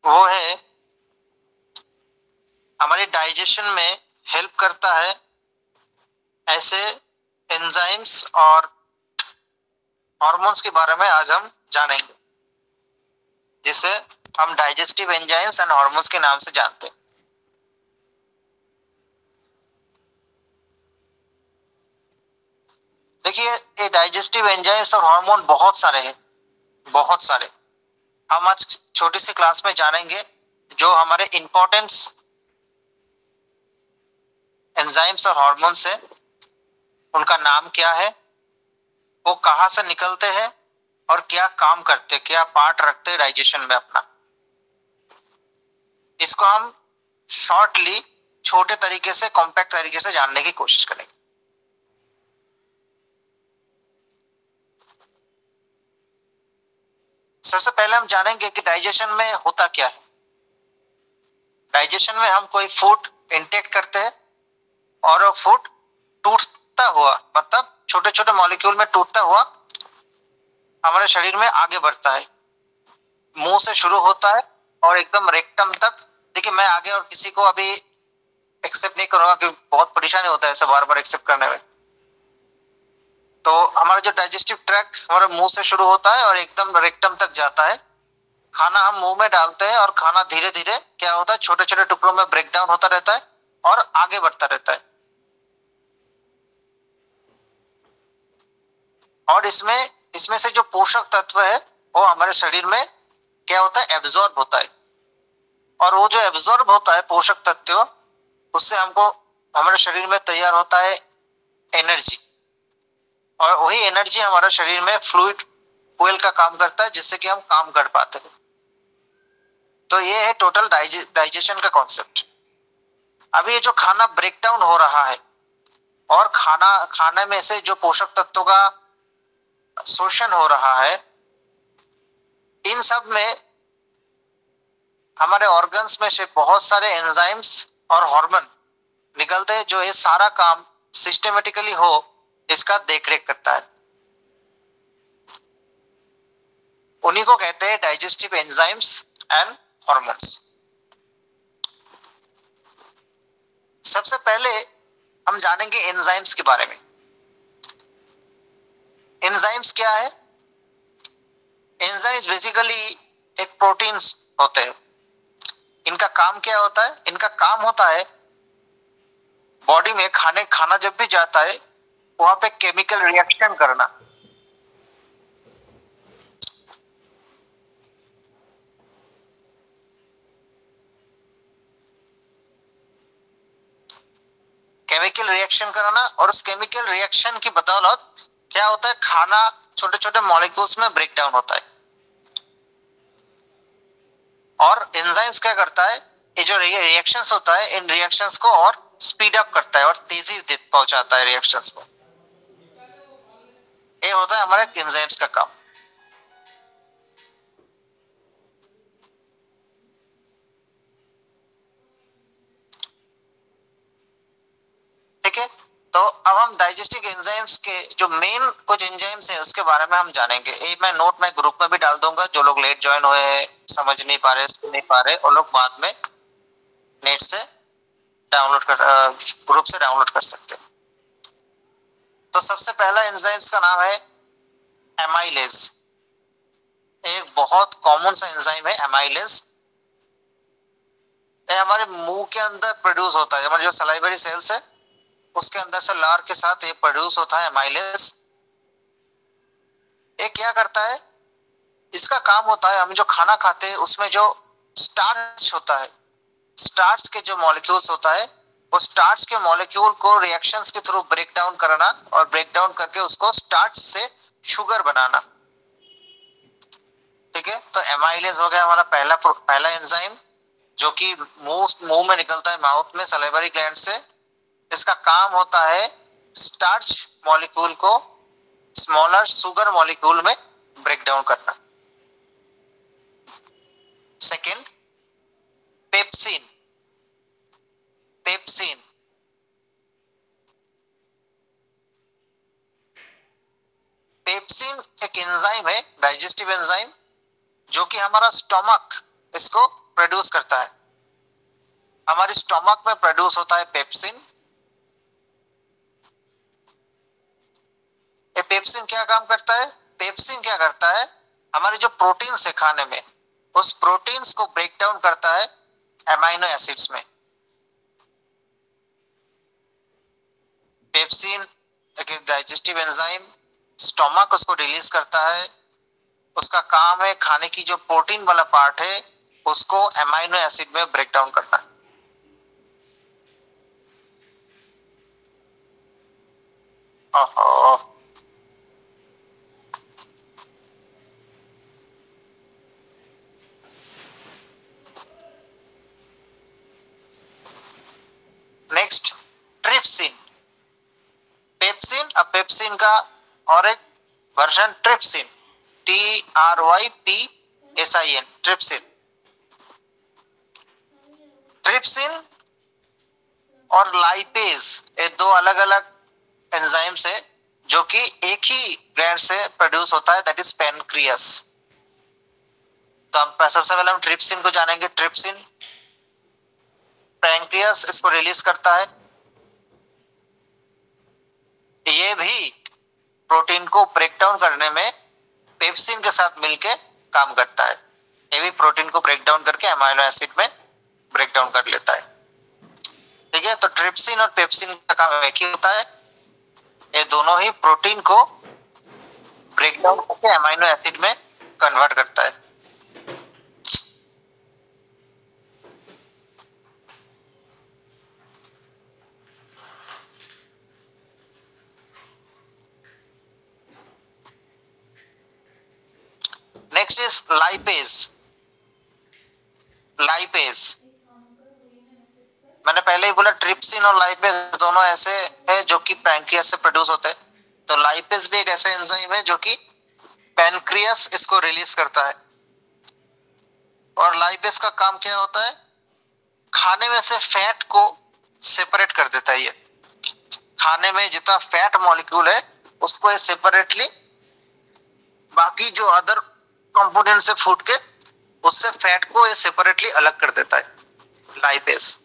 वो है हमारे डाइजेशन में हेल्प करता है ऐसे एंजाइम्स और हार्मोन्स के बारे में आज हम जानेंगे, जिसे हम डाइजेस्टिव एंजाइम्स एंड हार्मोन्स के नाम से जानते हैं। देखिए, ये डाइजेस्टिव एंजाइम्स और हार्मोन बहुत सारे हैं, बहुत सारे। हम आज छोटी सी क्लास में जानेंगे जो हमारे इंपॉर्टेंस एंजाइम्स और हार्मोन्स है, उनका नाम क्या है, वो कहाँ से निकलते हैं और क्या काम करते, क्या पार्ट रखते हैं डाइजेशन में अपना। इसको हम शॉर्टली छोटे तरीके से, कॉम्पैक्ट तरीके से जानने की कोशिश करेंगे। सबसे पहले हम जानेंगे कि डाइजेशन में होता क्या है। डाइजेशन में हम कोई फूड इंटेक करते हैं और वो फूड टूटता हुआ, मतलब छोटे छोटे मॉलिक्यूल में टूटता हुआ हमारे शरीर में आगे बढ़ता है। मुंह से शुरू होता है और एकदम रेक्टम तक। देखिए, मैं आगे और किसी को अभी एक्सेप्ट नहीं करूंगा कि बहुत परेशानी होता है ऐसे बार बार एक्सेप्ट करने में। तो हमारा जो डाइजेस्टिव ट्रैक्ट हमारे मुंह से शुरू होता है और एकदम रेक्टम तक जाता है। खाना हम मुंह में डालते हैं और खाना धीरे धीरे क्या होता है, छोटे छोटे टुकड़ों में ब्रेक डाउन होता रहता है और आगे बढ़ता रहता है। और इसमें इसमें से जो पोषक तत्व है वो हमारे शरीर में क्या होता है, एब्जॉर्ब होता है। और वो जो एब्जॉर्ब होता है पोषक तत्व, उससे हमको हमारे शरीर में तैयार होता है एनर्जी। और वही एनर्जी हमारे शरीर में फ्लूइड फ्यूल का काम करता है, जिससे कि हम काम कर पाते हैं। तो ये है टोटल डाइजेशन का कॉन्सेप्ट। अभी ये जो खाना ब्रेक डाउन हो रहा है और खाने में से जो पोषक तत्वों का शोषण हो रहा है, इन सब में हमारे ऑर्गन्स में से बहुत सारे एंजाइम्स और हार्मोन निकलते हैं, जो ये सारा काम सिस्टमेटिकली हो इसका देखरेख करता है। उन्हीं को कहते हैं डाइजेस्टिव एंजाइम्स एंड हार्मोन्स। सबसे पहले हम जानेंगे एंजाइम्स के बारे में। एंजाइम्स क्या है? एंजाइम्स बेसिकली एक प्रोटीन्स होते हैं। इनका काम क्या होता है? इनका काम होता है बॉडी में खाना जब भी जाता है वहां पे केमिकल रिएक्शन करना। केमिकल रिएक्शन कराना, और उस केमिकल रिएक्शन की बदौलत क्या होता है, खाना छोटे छोटे मॉलिक्यूल्स में ब्रेक डाउन होता है। और एंजाइम्स क्या करता है, ये जो रिएक्शंस होता है, इन रिएक्शंस को और स्पीड अप करता है और तेजी पहुंचाता है रिएक्शंस को। ये होता है हमारे एंजाइम्स का काम। ठीक है, तो अब हम डाइजेस्टिव एंजाइम्स के जो मेन कुछ एंजाइम्स हैं उसके बारे में हम जानेंगे। ये मैं नोट में ग्रुप में भी डाल दूंगा। जो लोग लेट ज्वाइन हुए हैं, समझ नहीं पा रहे, सुन नहीं पा रहे, वो लोग बाद में नेट से डाउनलोड कर ग्रुप से डाउनलोड कर सकते हैं। तो सबसे पहला एंजाइम्स का नाम है एमाइलेज। एक बहुत कॉमन सा एंजाइम है एमाइलेज। ये हमारे मुंह के अंदर प्रोड्यूस होता है। हमारे जो सलाइवरी सेल्स है उसके अंदर से लार के साथ ये प्रोड्यूस होता है एमाइलेज। ये क्या करता है, इसका काम होता है, हम जो खाना खाते हैं उसमें जो स्टार्च होता है, स्टार्च के जो मॉलिक्यूल्स होता है, वो स्टार्च के मॉलिक्यूल को रिएक्शंस के थ्रू ब्रेक डाउन करना और ब्रेक डाउन करके उसको स्टार्च से शुगर बनाना। ठीक है, तो एमाइलेज हो गया हमारा पहला एंजाइम, जो कि मुंह में निकलता है, माउथ में सलाइवरी ग्लैंड से। इसका काम होता है स्टार्च मॉलिक्यूल को स्मॉलर शुगर मॉलिक्यूल में ब्रेक डाउन करना। Second, pepsin. पेप्सिन पेप्सिन एक एंजाइम है, डाइजेस्टिव एंजाइम, जो कि हमारा स्टोमक इसको प्रोड्यूस करता है? हमारे स्टोमक में प्रोड्यूस होता है पेप्सिन। ये पेप्सिन क्या काम करता है? पेप्सिन क्या करता है, हमारे जो प्रोटीन्स है खाने में, उस प्रोटीन्स को ब्रेक डाउन करता है एमाइनो एसिड्स में। पेप्सिन एक डाइजेस्टिव एंजाइम, स्टोमक उसको रिलीज करता है। उसका काम है खाने की जो प्रोटीन वाला पार्ट है उसको एमाइनो एसिड में ब्रेक डाउन करना। ओहो, नेक्स्ट ट्रिप्सिन। पेप्सिन, अब पेप्सिन का और एक version trypsin, TRYPSIN, trypsin. Trypsin और लाइपेज ये दो अलग अलग एंजाइम्स है जो कि एक ही ग्लैंड से प्रोड्यूस होता है, दैट इज पैनक्रियास। तो हम सबसे पहले हम ट्रिप्सिन को जानेंगे। ट्रिप्सिन पैनक्रियास इसको रिलीज करता है। ये भी प्रोटीन को ब्रेक डाउन करने में पेप्सिन के साथ मिलके काम करता है। ये भी प्रोटीन को ब्रेक डाउन करके अमाइनो एसिड में ब्रेक डाउन कर लेता है। ठीक है, तो ट्रिप्सिन और पेप्सिन का काम एक ही होता है। ये दोनों ही प्रोटीन को ब्रेक डाउन करके अमाइनो एसिड में कन्वर्ट करता है। Next is lipase. लाइपेज मैंने पहले ही बोला ट्रिप्सिन और लाइपेज दोनों ऐसे है जो कि पैनक्रियास से प्रोड्यूस होते हैं। तो लाइपेज भी एक ऐसा एंजाइम है जो कि पैनक्रियास इसको रिलीज करता है। और लाइपेज का काम क्या होता है, खाने में से फैट को सेपरेट कर देता है। ये खाने में जितना फैट मॉलिक्यूल है उसको ये सेपरेटली बाकी जो अदर कंपोनेंट से फूड के उससे फैट को ये सेपरेटली अलग कर देता है, लाइपेज।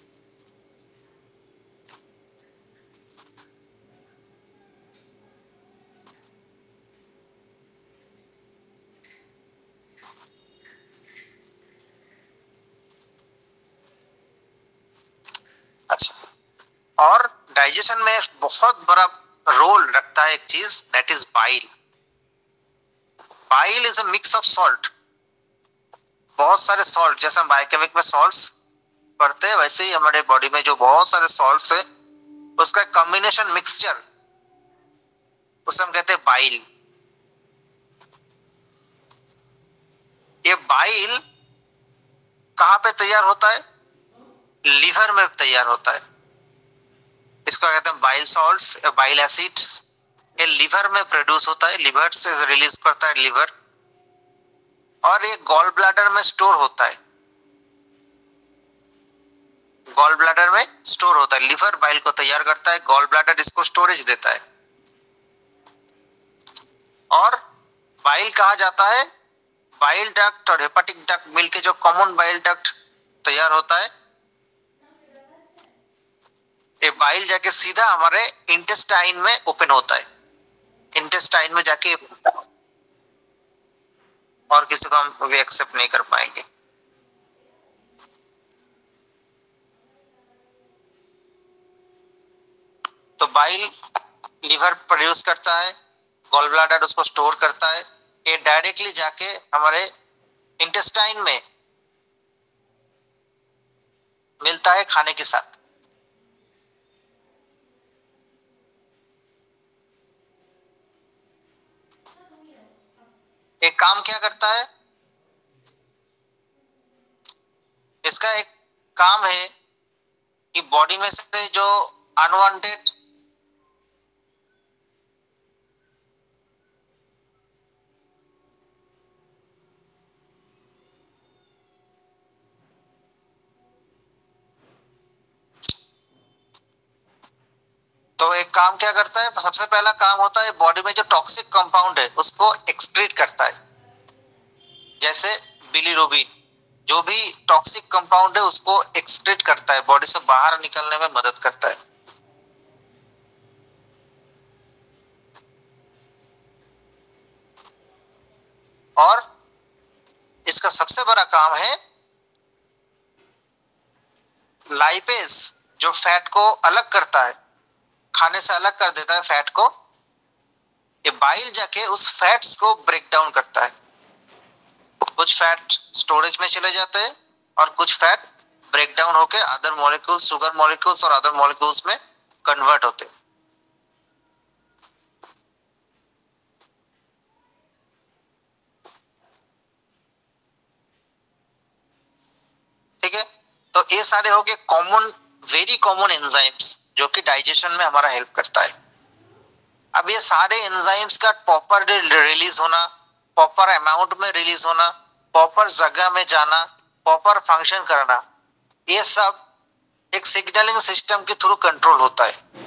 अच्छा, और डाइजेशन में बहुत बड़ा रोल रखता है एक चीज, that is bile. Bile is a mix of salt. बहुत सारे सॉल्ट, जैसे हम बायोकेमिक में सॉल्ट्स पढ़ते हैं वैसे ही हमारे बॉडी में जो बहुत सारे सॉल्ट्स है उसका कॉम्बिनेशन मिक्सचर, उसे हम कहते हैं बाइल। ये बाइल कहां पे तैयार होता है? लीवर में तैयार होता है। इसको कहते हैं बाइल सॉल्ट्स या बाइल एसिड्स। ये लीवर में प्रोड्यूस होता है, लीवर से रिलीज करता है लीवर। और ये गॉल ब्लैडर में स्टोर होता है। गॉल ब्लैडर में स्टोर होता है। लीवर बाइल को तैयार करता है, गॉल ब्लैडर इसको स्टोरेज देता है। और बाइल कहा जाता है, बाइल डक्ट और हेपाटिक डक्ट मिलके जो कॉमन बाइल डक्ट तैयार होता है, ये बाइल जाके सीधा हमारे इंटेस्टाइन में ओपन होता है। इंटेस्टाइन में जाके और किसी को हम भी एक्सेप्ट नहीं कर पाएंगे। तो बाइल लीवर प्रोड्यूस करता है, गॉल ब्लैडर उसको स्टोर करता है। ये डायरेक्टली जाके हमारे इंटेस्टाइन में मिलता है खाने के साथ। एक काम क्या करता है, इसका एक काम है कि बॉडी में से जो अनवांटेड तो एक काम क्या करता है, सबसे पहला काम होता है बॉडी में जो टॉक्सिक कंपाउंड है उसको एक्सक्रीट करता है, जैसे बिलीरुबिन। जो भी टॉक्सिक कंपाउंड है उसको एक्सक्रीट करता है, बॉडी से बाहर निकलने में मदद करता है। और इसका सबसे बड़ा काम है लाइपेज, जो फैट को अलग करता है, खाने से अलग कर देता है फैट को। ये बाइल जाके उस फैट्स को ब्रेक डाउन करता है। कुछ फैट स्टोरेज में चले जाते हैं और कुछ फैट ब्रेक डाउन होके अदर मॉलिक्यूल्स, शुगर मॉलिक्यूल्स और अदर मॉलिक्यूल्स में कन्वर्ट होते हैं। ठीक है, तो ये सारे हो गए कॉमन, वेरी कॉमन एंजाइम्स जो कि डाइजेशन में हमारा हेल्प करता है। अब ये सारे एंजाइम्स का प्रॉपर रिलीज होना, प्रॉपर अमाउंट में रिलीज होना, प्रॉपर जगह में जाना, प्रॉपर फंक्शन करना, ये सब एक सिग्नलिंग सिस्टम के थ्रू कंट्रोल होता है।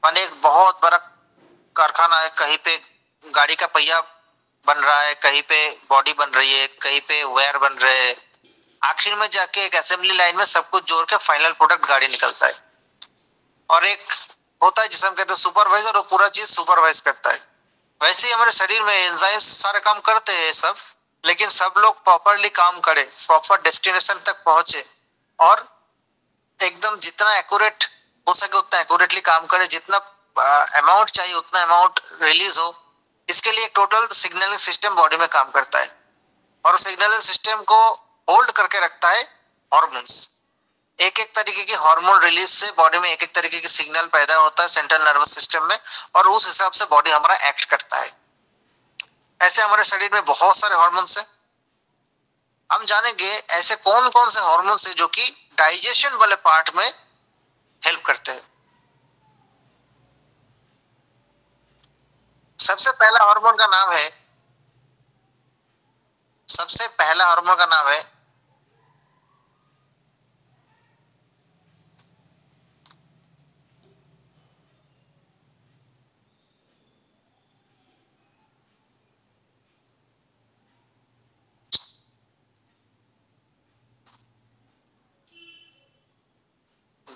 माने एक बहुत बड़ा कारखाना है, कहीं पे गाड़ी का पहिया बन रहा है, कहीं पे बॉडी बन रही है, कहीं पे वायर बन रहे हैं, आखिर में जाके एक असेंबली लाइन में सब कुछ जोड़ के फाइनल प्रोडक्ट गाड़ी निकलता है। और एक होता है जिसे हम कहते हैं सुपरवाइजर, वो पूरा चीज सुपरवाइज करता है। वैसे ही हमारे शरीर में एंजाइम्स सारे काम करते हैं सब, लेकिन सब लोग प्रॉपरली काम करें, प्रॉपर डेस्टिनेशन तक पहुंचे और एकदम जितना एक्यूरेट हो सके उतना एक्यूरेटली काम करे, जितना अमाउंट चाहिए उतना अमाउंट रिलीज हो, इसके लिए टोटल सिग्नलिंग सिस्टम बॉडी में काम करता है। और सिग्नलिंग सिस्टम को होल्ड करके रखता है हॉर्मोन्स। एक एक तरीके की हार्मोन रिलीज से बॉडी में एक एक तरीके की सिग्नल पैदा होता है सेंट्रल नर्वस सिस्टम में, और उस हिसाब से बॉडी हमारा एक्ट करता है। ऐसे हमारे शरीर में बहुत सारे हार्मोन्स हैं। हम जानेंगे ऐसे कौन कौन से हार्मोन्स हैं जो कि डाइजेशन वाले पार्ट में हेल्प करते हैं। सबसे पहला हार्मोन का नाम है, सबसे पहला हार्मोन का नाम है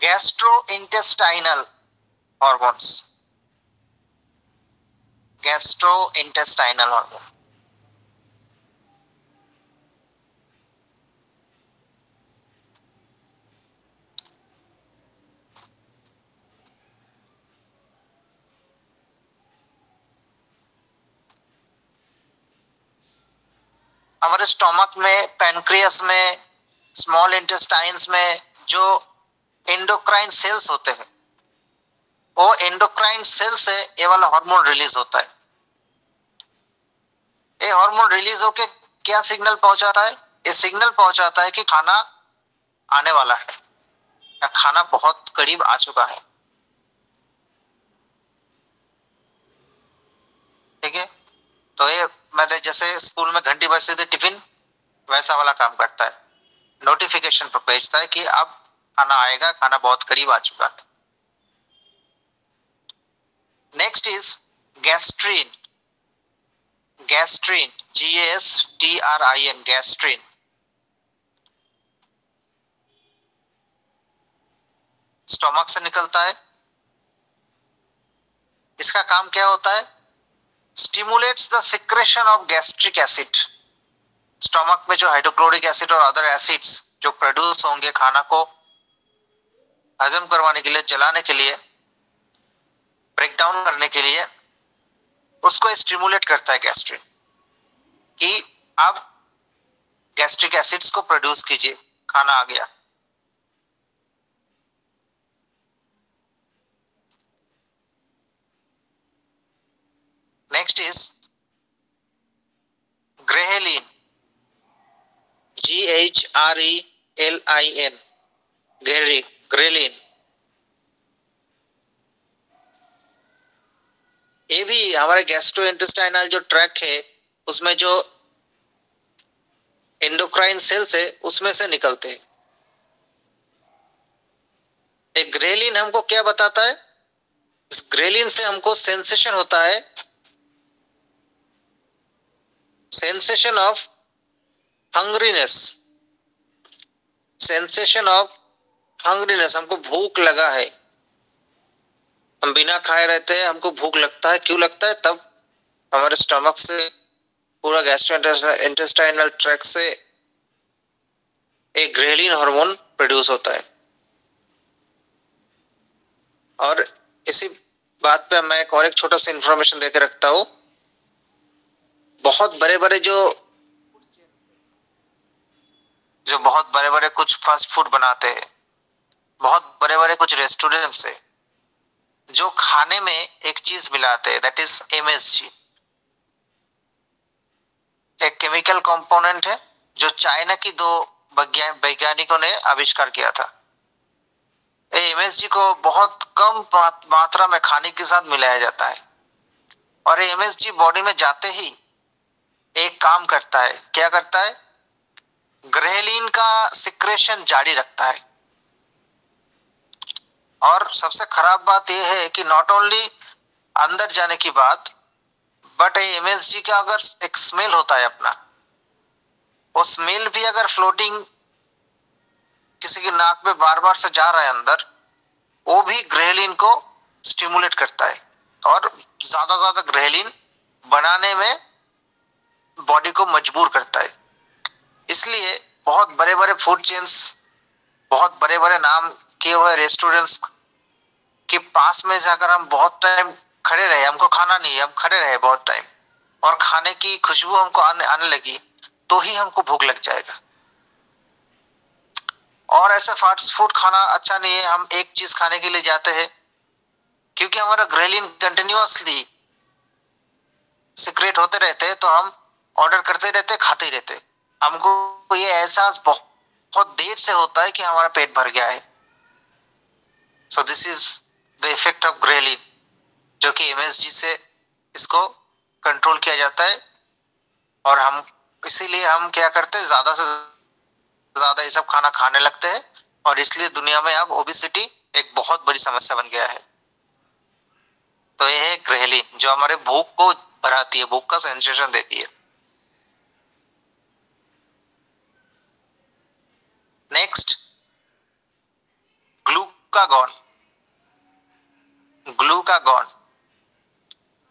गैस्ट्रोइंटेस्टाइनल हार्मोन्स। Gastrointestinal hormone. हमारे स्टोमक में, पैनक्रियास में, स्मॉल इंटेस्टाइन्स में जो एंडोक्राइन सेल्स होते हैं, वो एंडोक्राइन सेल से ये वाला हार्मोन रिलीज होता है। ये हार्मोन रिलीज होके क्या सिग्नल पहुंचाता है? ये सिग्नल पहुंचाता है कि खाना आने वाला है या खाना बहुत करीब आ चुका है। ठीक है, तो ये मतलब जैसे स्कूल में घंटी बजती थी टिफिन, वैसा वाला काम करता है, नोटिफिकेशन पर भेजता है कि अब खाना आएगा, खाना बहुत करीब आ चुका है। Next is gastrin. Gastrin, GASTRIN, gastrin. Stomach से निकलता है। इसका काम क्या होता है? Stimulates the secretion of gastric acid. Stomach में जो हाइड्रोक्लोरिक एसिड और अदर एसिड्स जो प्रोड्यूस होंगे खाना को हजम करवाने के लिए, जलाने के लिए, ब्रेक डाउन करने के लिए, उसको स्टिमुलेट करता है गैस्ट्रिन कि अब गैस्ट्रिक एसिड्स को प्रोड्यूस कीजिए, खाना आ गया। Next is ghrelin, GHRELIN, ghrelin. ये भी हमारे गैस्ट्रोइंटेस्टाइनल जो ट्रैक है उसमें जो एंडोक्राइन सेल्स है उसमें से निकलते हैं। एक ग्रेलिन हमको क्या बताता है? इस ग्रेलिन से हमको सेंसेशन होता है, सेंसेशन ऑफ हंग्रीनेस, सेंसेशन ऑफ हंग्रीनेस, हमको भूख लगा है, हम बिना खाए रहते हैं, हमको भूख लगता है, क्यों लगता है? तब हमारे स्टमक से, पूरा गैस्ट्रो इंटेस्टाइनल ट्रैक्ट से एक ग्रेलिन हार्मोन प्रोड्यूस होता है। और इसी बात पे मैं एक छोटा सा इंफॉर्मेशन देके रखता हूँ। बहुत बड़े बड़े जो बहुत बड़े बड़े कुछ फास्ट फूड बनाते हैं, बहुत बड़े बड़े कुछ रेस्टोरेंट्स है, जो खाने में एक चीज मिलाते हैं, दैट इज एमएसजी। एक केमिकल कंपोनेंट है जो चाइना की दो वैज्ञानिकों ने आविष्कार किया था। एमएसजी को बहुत कम मात्रा में खाने के साथ मिलाया जाता है, और एमएसजी बॉडी में जाते ही एक काम करता है। क्या करता है? ग्रेलिन का सिक्रेशन जारी रखता है। और सबसे खराब बात यह है कि नॉट ओनली अंदर जाने की बात, बट एमएसजी का अगर एक स्मेल होता है अपना, वो स्मेल भी अगर फ्लोटिंग किसी की नाक में बार बार से जा रहा है अंदर, वो भी ग्रेलिन को स्टिमुलेट करता है और ज्यादा ग्रेलिन बनाने में बॉडी को मजबूर करता है। इसलिए बहुत बड़े बड़े फूड चेन्स, बहुत बड़े बड़े नाम किए हुए रेस्टोरेंट्स के पास में जाकर हम बहुत टाइम खड़े रहे, हमको खाना नहीं है, हम खड़े रहे बहुत टाइम, और खाने की खुशबू हमको आने लगी, तो ही हमको भूख लग जाएगा। और ऐसा फास्ट फूड खाना अच्छा नहीं है। हम एक चीज खाने के लिए जाते हैं, क्योंकि हमारा ग्रेलिन कंटिन्यूअसली सिक्रेट होते रहते हैं, तो हम ऑर्डर करते रहते, खाते रहते। हमको ये एहसास बहुत देर से होता है कि हमारा पेट भर गया है। So this is the effect of ghrelin, जो कि एमएसजी से इसको कंट्रोल किया जाता है। और हम इसीलिए हम क्या करते हैं, ज्यादा से ज्यादा ये सब खाना खाने लगते हैं, और इसलिए दुनिया में अब ओबेसिटी एक बहुत बड़ी समस्या बन गया है। तो ये है ग्रेलिन, जो हमारे भूख को बढ़ाती है, भूख का सेंसेशन देती है। Next, glucagon. Glucagon,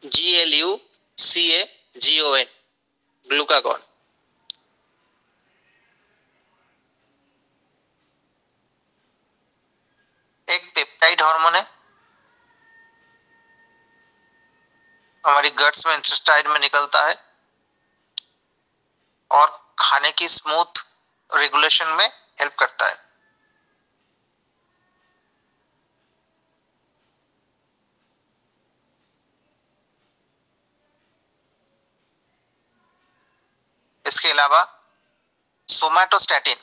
GLUCAGON, glucagon एक पेप्टाइड हार्मोन है, हमारी गट्स में, इंटेस्टाइन में निकलता है, और खाने की स्मूथ रेगुलेशन में हेल्प करता है। इसके अलावा सोमैटोस्टैटिन,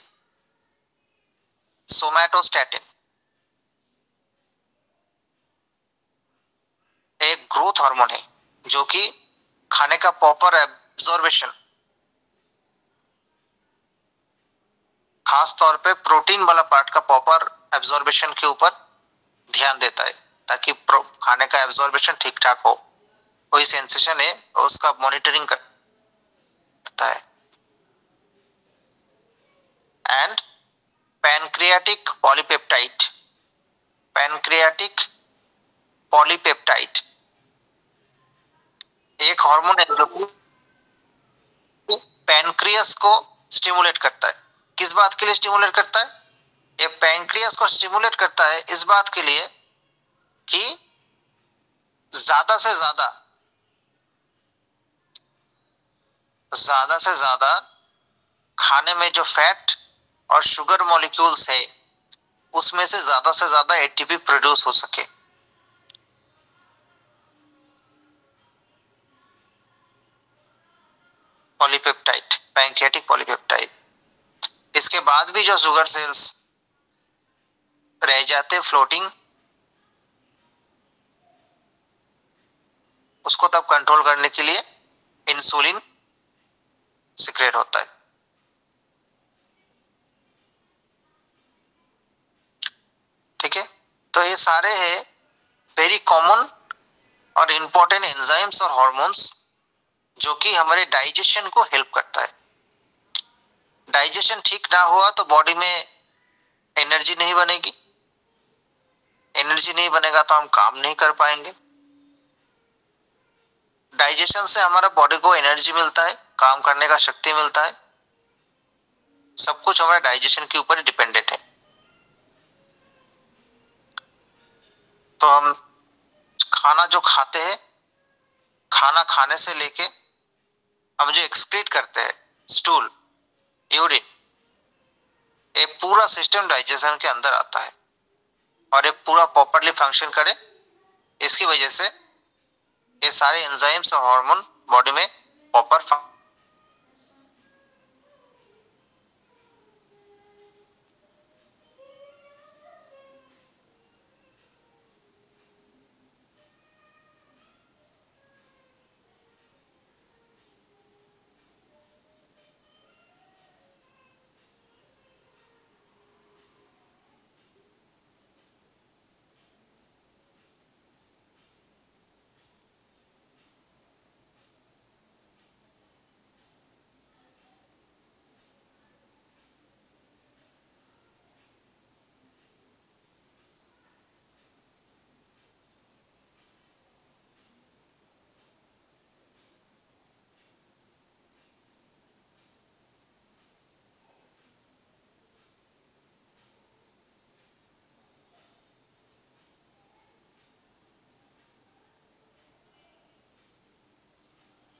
सोमैटोस्टैटिन एक ग्रोथ हार्मोन है, जो कि खाने का प्रॉपर एब्जॉर्बेशन, खास तौर पे प्रोटीन वाला पार्ट का प्रॉपर एब्जॉर्बेशन के ऊपर ध्यान देता है, ताकि खाने का एब्जॉर्बेशन ठीक ठाक हो। वही सेंसेशन है, उसका मॉनिटरिंग करता है। And pancreatic polypeptide, pancreatic polypeptide एक हार्मोन है जो पैनक्रियास को स्टिमुलेट करता है। किस बात के लिए स्टिमुलेट करता है? ये पैनक्रियास को स्टिमुलेट करता है इस बात के लिए कि ज्यादा से ज्यादा खाने में जो फैट और शुगर मॉलिक्यूल्स है, उसमें से ज्यादा एटीपी प्रोड्यूस हो सके। Polypeptide, pancreatic polypeptide. इसके बाद भी जो शुगर सेल्स रह जाते फ्लोटिंग, उसको तब कंट्रोल करने के लिए इंसुलिन सिक्रेट होता है। ठीक है, तो ये सारे है वेरी कॉमन और इंपॉर्टेंट एंजाइम्स और हार्मोन्स, जो कि हमारे डाइजेशन को हेल्प करता है। डाइजेशन ठीक ना हुआ तो बॉडी में एनर्जी नहीं बनेगी, एनर्जी नहीं बनेगा तो हम काम नहीं कर पाएंगे। डाइजेशन से हमारा बॉडी को एनर्जी मिलता है, काम करने का शक्ति मिलता है, सब कुछ हमारे डाइजेशन के ऊपर डिपेंडेंट है। तो हम खाना जो खाते हैं, खाना खाने से लेके हम जो एक्सक्रीट करते हैं, स्टूल, यूरिन, ये पूरा सिस्टम डाइजेशन के अंदर आता है और ये पूरा प्रॉपरली फंक्शन करे, इसकी वजह से ये सारे एंजाइम्स और हार्मोन बॉडी में प्रॉपर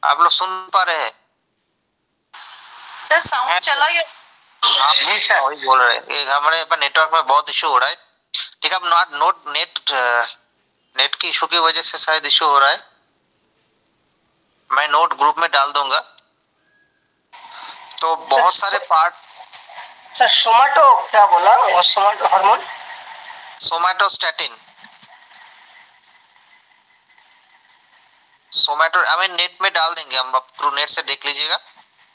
आप लोग सुन पा रहे हैं? सर साउंड चला गया। आप वही बोल रहे हैं, हमारे पर नेटवर्क में बहुत इशू हो रहा है। ठीक है, अब नेट की इशू की वजह से शायद इशू हो रहा है। मैं नोट ग्रुप में डाल दूंगा। तो बहुत सारे पार्ट। सर सोमाटो क्या बोला? वो सोमाटो हार्मोन, सोमैटोस्टैटिन, सोमैटो हमें नेट में डाल देंगे, हम थ्रू नेट से देख लीजिएगा,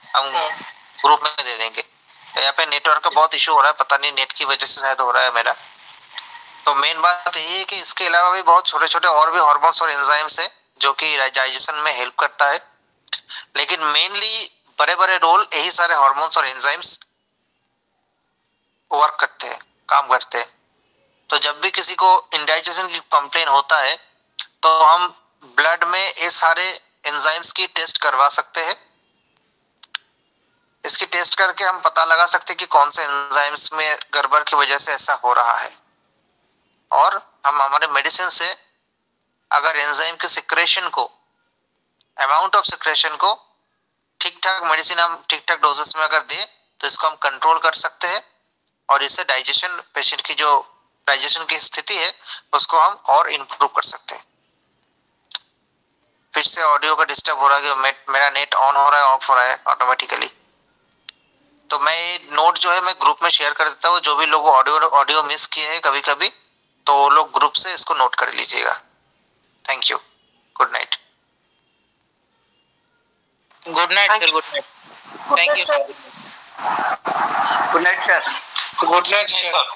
हम ग्रुप में दे देंगे। यहाँ पे नेटवर्क का बहुत इशू हो रहा है, पता नहीं नेट की वजह से शायद हो रहा है मेरा। तो मेन बात यही है कि इसके अलावा भी बहुत छोटे छोटे और भी हार्मोन्स और एंजाइम्स है जो कि डाइजेशन में हेल्प करता है, लेकिन मेनली बड़े बड़े रोल यही सारे हार्मोन्स और एंजाइम्स वर्क करते हैं, काम करते हैं। तो जब भी किसी को इंडाइजेशन की कंप्लेन होता है तो हम ब्लड में ये सारे एंजाइम्स की टेस्ट करवा सकते हैं। इसकी टेस्ट करके हम पता लगा सकते हैं कि कौन से एंजाइम्स में गड़बड़ की वजह से ऐसा हो रहा है, और हम हमारे मेडिसिन से अगर एंजाइम के सिक्रेशन को, अमाउंट ऑफ सिक्रेशन को ठीक ठाक मेडिसिन हम ठीक ठाक डोजेस में अगर दें तो इसको हम कंट्रोल कर सकते हैं, और इससे डाइजेशन, पेशेंट की जो डाइजेशन की स्थिति है उसको हम और इम्प्रूव कर सकते हैं। फिर से ऑडियो का डिस्टर्ब हो रहा है कि मेरा नेट ऑन हो रहा है, ऑफ हो रहा है ऑटोमेटिकली। तो मैं ये नोट जो है मैं ग्रुप में शेयर कर देता हूँ, जो भी लोग ऑडियो मिस किए हैं कभी कभी, तो वो लोग ग्रुप से इसको नोट कर लीजिएगा। Thank you, good night. Good night sir, good night, thank you sir, good night sir, good night sir.